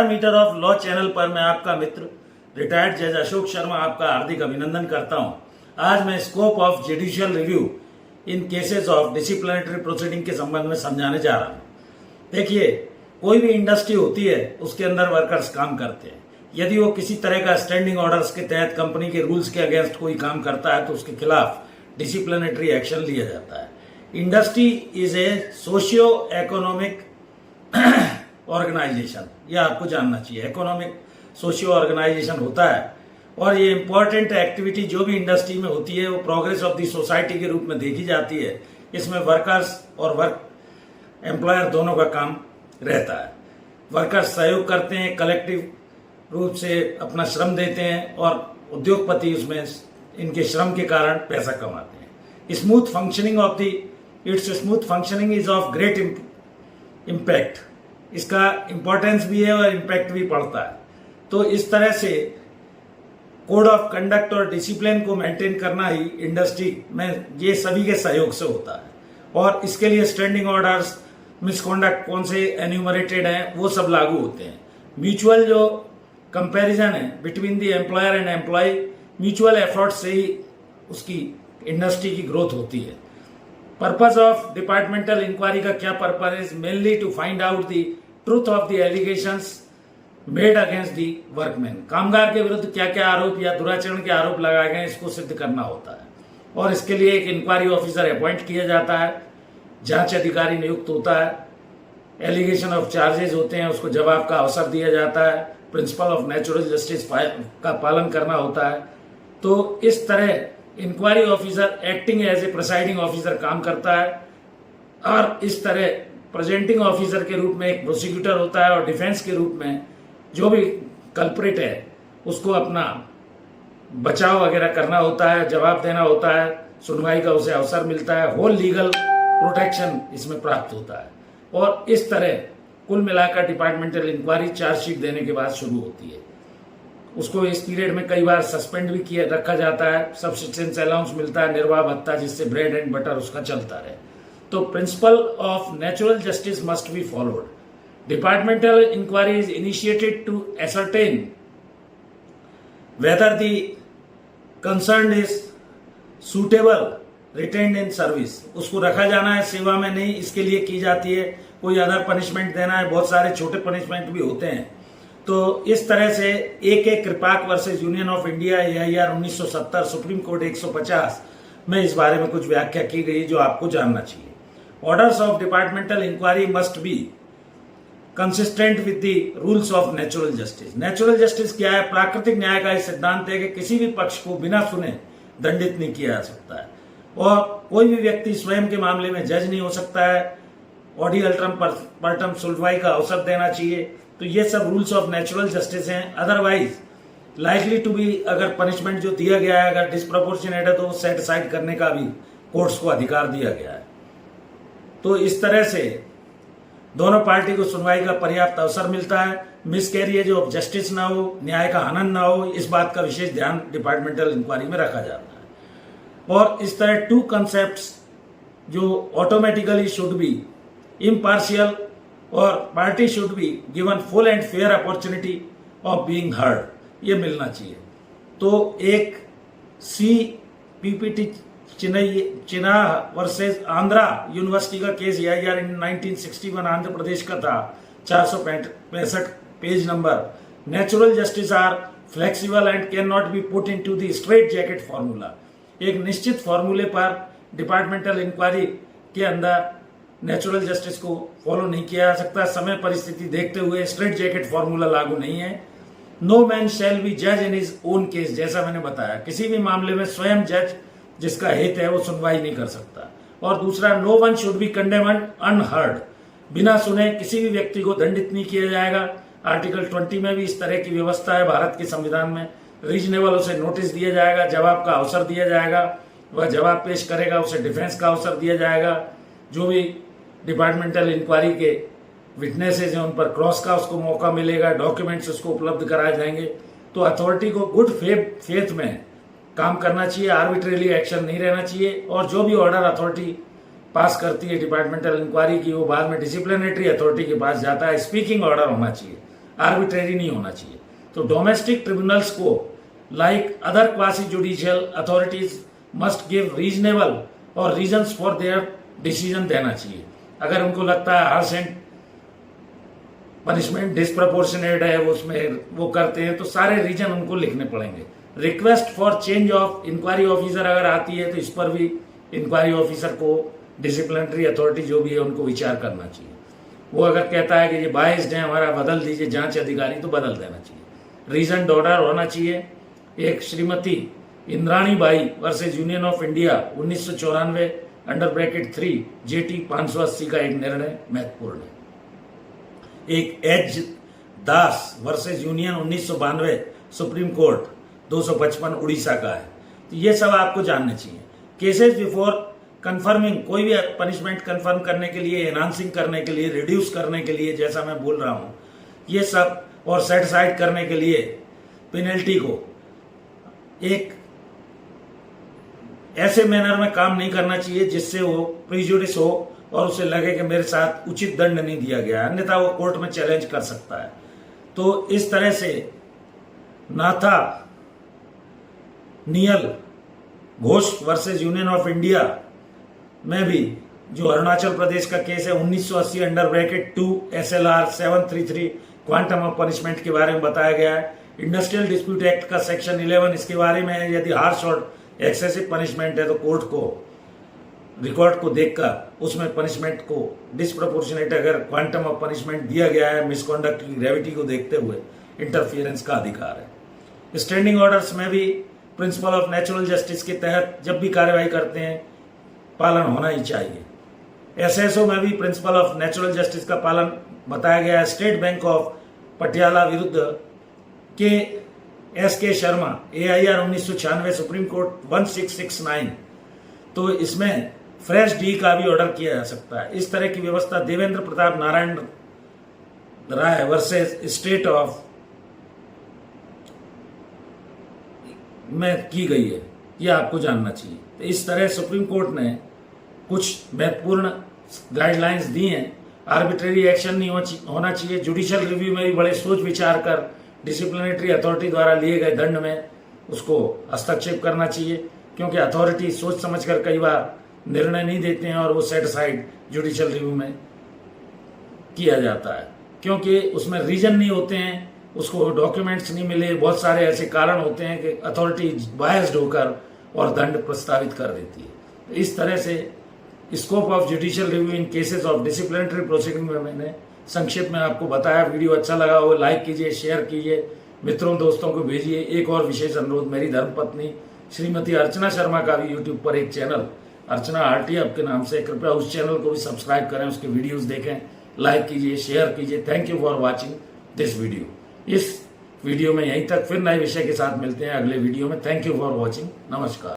Square metre of law channel पर मैं आपका मित्र रिटायर्ड जज अशोक शर्मा आपका हार्दिक अभिनंदन करता हूं। आज मैं scope of judicial review in cases of disciplinary proceeding के संबंध में समझाने जा रहा हूं। देखिए, कोई भी इंडस्ट्री होती है उसके अंदर वर्कर्स काम करते हैं। यदि वो किसी तरह का स्टैंडिंग ऑर्डर्स के तहत कंपनी के रूल्स के अगेंस्ट कोई काम करता है तो उसके खिलाफ डिसिप्लिनरी एक्शन लिया जाता है। Industry is a socio economic organisation, यह आपको जानना चाहिए। इकोनॉमिक सोशियो ऑर्गेनाइजेशन होता है और ये इंपॉर्टेंट एक्टिविटी जो भी इंडस्ट्री में होती है वो प्रोग्रेस ऑफ द सोसाइटी के रूप में देखी जाती है। इसमें वर्कर्स और वर्क एम्प्लॉयर दोनों का काम रहता है। वर्कर्स सहयोग करते हैं, कलेक्टिव रूप से अपना श्रम देते हैं और उद्योगपति उसमें इनके श्रम के कारण पैसा कमाते हैं। Smooth functioning of the it's smooth functioning is of great impact, इसका इंपॉर्टेंस भी है और इम्पैक्ट भी पड़ता है। तो इस तरह से कोड ऑफ कंडक्ट और डिसिप्लिन को मेंटेन करना ही इंडस्ट्री में ये सभी के सहयोग से होता है और इसके लिए स्टैंडिंग ऑर्डर्स, मिसकॉन्डक्ट कौन से एन्यूमरेटेड हैं वो सब लागू होते हैं। म्यूचुअल जो कंपैरिजन है between the employer and employ, mutual effort से ही उसकी इंडस्ट्री की ग्रोथ होती है। पर्पज ऑफ डिपार्टमेंटल इंक्वायरी का क्या purpose is mainly to find out the truth of the allegations made against the workman. कामगार के विरुद्ध क्या क्या आरोप या दुराचरण के आरोप लगाए गए इसको सिद्ध करना होता है और इसके लिए एक इंक्वायरी ऑफिसर अपॉइंट किया जाता है, जांच अधिकारी नियुक्त होता है, एलिगेशन ऑफ चार्जेस होते हैं उसको जवाब का अवसर दिया जाता है, प्रिंसिपल ऑफ नेचुरल जस्टिस का पालन करना होता है। तो इस तरह inquiry officer acting as a presiding officer काम करता है और इस तरह प्रेजेंटिंग ऑफिसर के रूप में एक प्रोसिक्यूटर होता है और डिफेंस के रूप में जो भी कल्प्रिट है उसको अपना बचाव वगैरह करना होता है, जवाब देना होता है, सुनवाई का उसे अवसर मिलता है, होल लीगल प्रोटेक्शन इसमें प्राप्त होता है। और इस तरह कुल मिलाकर डिपार्टमेंटल इंक्वायरी चार्जशीट देने के बाद शुरू होती है। उसको इस पीरियड में कई बार सस्पेंड भी किया रखा जाता है, सब्सिस्टेंस अलाउंस मिलता है, निर्वाह भत्ता, जिससे ब्रेड एंड बटर उसका चलता रहे। तो principle of natural justice must be followed. Departmental inquiry is initiated to ascertain whether the concerned is suitable retained in service। उसको रखा जाना है सेवा में, नहीं इसके लिए की जाती है। कोई अदर पनिशमेंट देना है, बहुत सारे छोटे पनिशमेंट भी होते हैं। तो इस तरह से एक Kripak versus union of India AIR 1970 supreme court 150 में इस बारे में कुछ व्याख्या की गई जो आपको जानना चाहिए। Orders of departmental inquiry must be consistent with the rules of natural justice. Natural justice क्या है? प्राकृतिक न्याय का सिद्धांत है कि किसी भी पक्ष को बिना सुने दंडित नहीं किया जा सकता है और कोई भी व्यक्ति स्वयं के मामले में जज नहीं हो सकता है। ऑडी अल्ट्रम पर्टम सुनवाई का अवसर देना चाहिए। तो ये सब रूल्स ऑफ नेचुरल जस्टिस हैं। अदरवाइज लाइकली टू बी, अगर पनिशमेंट जो दिया गया है अगर डिस्प्रपोर्शनेट है तो सेट असाइड करने का भी कोर्ट्स को अधिकार दिया गया है। तो इस तरह से दोनों पार्टी को सुनवाई का पर्याप्त अवसर मिलता है। मिसकैरिएज ऑफ जस्टिस ना हो, न्याय का हनन ना हो, इस बात का विशेष ध्यान डिपार्टमेंटल इंक्वायरी में रखा जाता है। और इस तरह टू कंसेप्ट्स जो ऑटोमेटिकली शुड बी इम्पार्शियल और party should be given full and fair opportunity of being heard, ये मिलना चाहिए। तो एक CPPT Chinha versus Andhra university का case AIR in 1961 Andhra Pradesh का था, 465 page number. Natural justice are flexible and can not be put into the straight jacket formula. एक निश्चित फॉर्मूले पर डिपार्टमेंटल इंक्वायरी के अंदर नेचुरल जस्टिस को फॉलो नहीं किया जा सकता। समय परिस्थिति देखते हुए स्ट्रेट जैकेट फॉर्मूला लागू नहीं है। नो मैन शैल बी जज इन हिज ओन केस, जैसा मैंने बताया किसी भी मामले में स्वयं जज जिसका हित है वो सुनवाई नहीं कर सकता। और दूसरा, no one should be condemned unheard, बिना सुने किसी भी व्यक्ति को दंडित नहीं किया जाएगा। आर्टिकल 20 में भी इस तरह की व्यवस्था है भारत के संविधान में। रीजनेबल उसे नोटिस दिया जाएगा, जवाब का अवसर दिया जाएगा, वह जवाब पेश करेगा, उसे डिफेंस का अवसर दिया जाएगा। जो भी डिपार्टमेंटल इंक्वायरी के विटनेसेज हैं उन पर क्रॉस का उसको मौका मिलेगा, डॉक्यूमेंट्स उसको उपलब्ध कराए जाएंगे। तो अथॉरिटी को गुड फेथ में काम करना चाहिए, आर्बिट्रेरी एक्शन नहीं रहना चाहिए। और जो भी ऑर्डर अथॉरिटी पास करती है डिपार्टमेंटल इंक्वायरी की, वो बाद में डिसिप्लिनरी अथॉरिटी के पास जाता है। स्पीकिंग ऑर्डर होना चाहिए, आर्बिट्रेरी नहीं होना चाहिए। तो डोमेस्टिक ट्रिब्यूनल्स को like other quasi judicial authorities must give reasonable और रीजंस फॉर देयर डिसीजन देना चाहिए। अगर उनको लगता है हार्श एंड पनिशमेंट डिस्प्रपोर्शनेट है उसमें वो करते हैं तो सारे रीजन उनको लिखने पड़ेंगे। Request for change of inquiry officer अगर आती है तो इस पर भी इंक्वायरी ऑफिसर को डिसिप्लिनरी अथॉरिटी जो भी है उनको विचार करना चाहिए। वो अगर कहता है कि ये बाइस्ड है हमारा बदल दीजिए जांच अधिकारी तो बदल देना चाहिए। रीजन ऑर्डर होना चाहिए। एक Shrimati Indrani Bai versus union of India 1994 under bracket 3 JT 580 का एक निर्णय महत्वपूर्ण है। एक H Das versus union 1992 supreme court 255 Orissa का है। तो ये सब आपको जानने चाहिए। केसेस बिफोर कंफर्मिंग, कोई भी पनिशमेंट कंफर्म करने के लिए, एनहांसिंग करने के लिए, रिड्यूस करने के लिए, जैसा मैं बोल रहा हूं ये सब, और सेट साइड करने के लिए पेनल्टी को एक ऐसे मैनर में काम नहीं करना चाहिए जिससे वो प्रिजुडिस हो और उसे लगे कि मेरे साथ उचित दंड नहीं दिया गया, अन्यथा वो कोर्ट में चैलेंज कर सकता है। तो इस तरह से नाथा nil Ghosh versus union of India में भी जो अरुणाचल प्रदेश का केस है 1980 under bracket 2 SLR 733 quantum of punishment के बारे में बताया गया है। इंडस्ट्रियल डिस्प्यूट एक्ट का सेक्शन 11 इसके बारे में है। यदि हार्श और एक्सेसिव पनिशमेंट है तो कोर्ट को रिकॉर्ड को देखकर उसमें पनिशमेंट को डिस्प्रपोर्शनेट अगर क्वांटम ऑफ पनिशमेंट दिया गया है मिसकॉन्डक्ट की ग्रेविटी को देखते हुए इंटरफियरेंस का अधिकार है। स्टैंडिंग ऑर्डर्स में भी प्रिंसिपल ऑफ नेचुरल जस्टिस के तहत जब भी कार्यवाही करते हैं पालन होना ही चाहिए। SSO में भी प्रिंसिपल ऑफ नेचुरल जस्टिस का पालन बताया गया है। स्टेट बैंक ऑफ पटियाला विरुद्ध के शर्मा AIR 1996 सुप्रीम कोर्ट 1669, तो इसमें फ्रेश डी का भी ऑर्डर किया जा सकता है। इस तरह की व्यवस्था Devendra Pratap Narayan Rai versus state of में की गई है, यह आपको जानना चाहिए। तो इस तरह सुप्रीम कोर्ट ने कुछ महत्वपूर्ण गाइडलाइंस दी हैं। आर्बिट्रेरी एक्शन नहीं होना चाहिए। जुडिशियल रिव्यू में भी बड़े सोच विचार कर डिसिप्लिनरी अथॉरिटी द्वारा लिए गए दंड में उसको हस्तक्षेप करना चाहिए, क्योंकि अथॉरिटी सोच समझकर कई बार निर्णय नहीं देते हैं और वो सेट साइड जुडिशियल रिव्यू में किया जाता है, क्योंकि उसमें रीजन नहीं होते हैं, उसको डॉक्यूमेंट्स नहीं मिले, बहुत सारे ऐसे कारण होते हैं कि अथॉरिटी बायस्ड होकर और दंड प्रस्तावित कर देती है। तो इस तरह से scope of judicial review in cases of disciplinary proceeding में मैंने संक्षेप में आपको बताया। वीडियो अच्छा लगा हो लाइक कीजिए, शेयर कीजिए, मित्रों दोस्तों को भेजिए। एक और विशेष अनुरोध, मेरी धर्मपत्नी श्रीमती अर्चना शर्मा का भी यूट्यूब पर एक चैनल अर्चना RT आपके नाम से, कृपया उस चैनल को भी सब्सक्राइब करें, उसके वीडियोस देखें, लाइक कीजिए, शेयर कीजिए। Thank you for watching this video. इस वीडियो में यहीं तक, फिर नए विषय के साथ मिलते हैं अगले वीडियो में। Thank you for watching. नमस्कार।